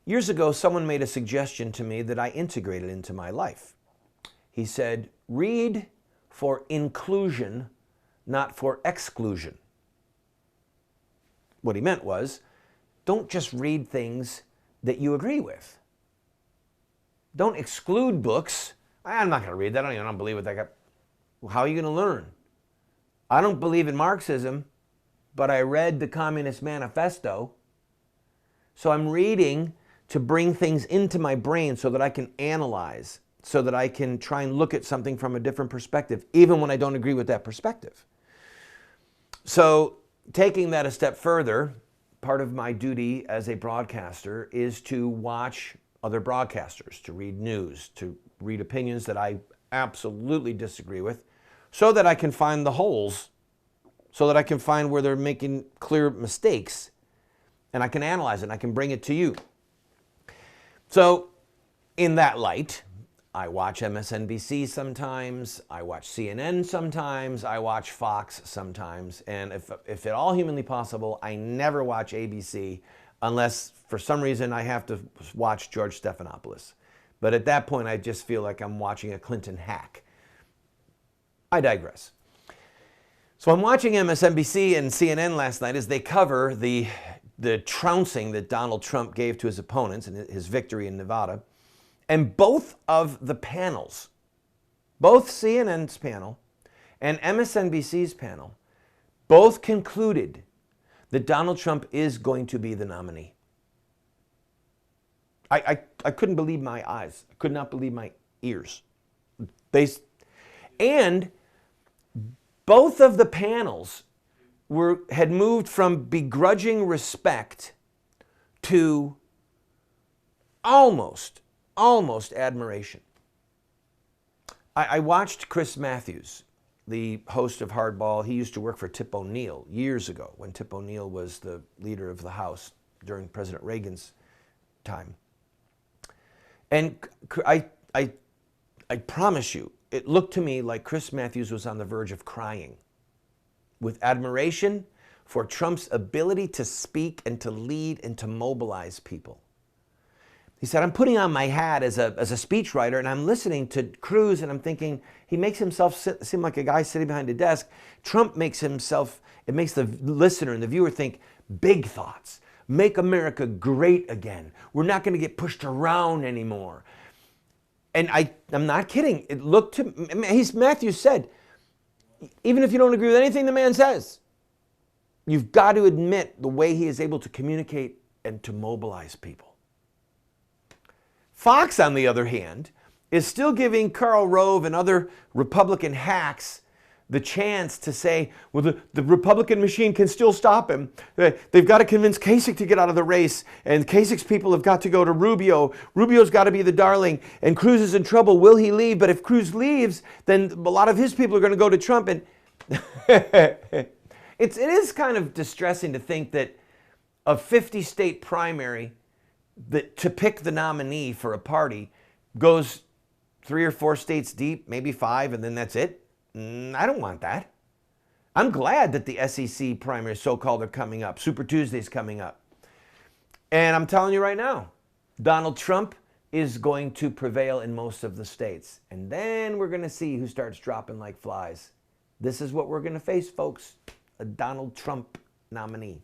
Years ago, someone made a suggestion to me that I integrated into my life. He said, read for inclusion, not for exclusion. What he meant was, don't just read things that you agree with. Don't exclude books. I'm not going to read that. I don't believe what that guy. Well, how are you going to learn? I don't believe in Marxism, but I read the Communist Manifesto. So I'm reading to bring things into my brain so that I can analyze, so that I can try and look at something from a different perspective, even when I don't agree with that perspective. So taking that a step further, part of my duty as a broadcaster is to watch other broadcasters, to read news, to read opinions that I absolutely disagree with, so that I can find the holes, so that I can find where they're making clear mistakes, and I can analyze it and I can bring it to you. So in that light, I watch MSNBC sometimes, I watch CNN sometimes, I watch Fox sometimes, and if at all humanly possible, I never watch ABC unless for some reason I have to watch George Stephanopoulos. But at that point, I just feel like I'm watching a Clinton hack. I digress. So I'm watching MSNBC and CNN last night as they cover the trouncing that Donald Trump gave to his opponents and his victory in Nevada. And both of the panels, both CNN's panel and MSNBC's panel, both concluded that Donald Trump is going to be the nominee. I couldn't believe my eyes. I could not believe my ears. And both of the panels had moved from begrudging respect to almost admiration. I watched Chris Matthews, the host of Hardball. He used to work for Tip O'Neill years ago when Tip O'Neill was the leader of the House during President Reagan's time. And I promise you, it looked to me like Chris Matthews was on the verge of crying with admiration for Trump's ability to speak and to lead and to mobilize people. He said, I'm putting on my hat as a speechwriter and I'm listening to Cruz and I'm thinking, he makes himself seem like a guy sitting behind a desk. Trump makes himself, it makes the listener and the viewer think big thoughts. Make America great again. We're not going to get pushed around anymore. And I'm not kidding. It looked to, Matthews said, even if you don't agree with anything the man says, you've got to admit the way he is able to communicate and to mobilize people. Fox, on the other hand, is still giving Karl Rove and other Republican hacks the chance to say, well, the Republican machine can still stop him. They've got to convince Kasich to get out of the race, and Kasich's people have got to go to Rubio. Rubio's got to be the darling, and Cruz is in trouble. Will he leave? But if Cruz leaves, then a lot of his people are going to go to Trump. And it is kind of distressing to think that a 50-state primary that to pick the nominee for a party goes 3 or 4 states deep, maybe 5, and then that's it. I don't want that. I'm glad that the SEC primaries, so-called, are coming up. Super Tuesday's coming up. And I'm telling you right now, Donald Trump is going to prevail in most of the states. And then we're going to see who starts dropping like flies. This is what we're going to face, folks. A Donald Trump nominee.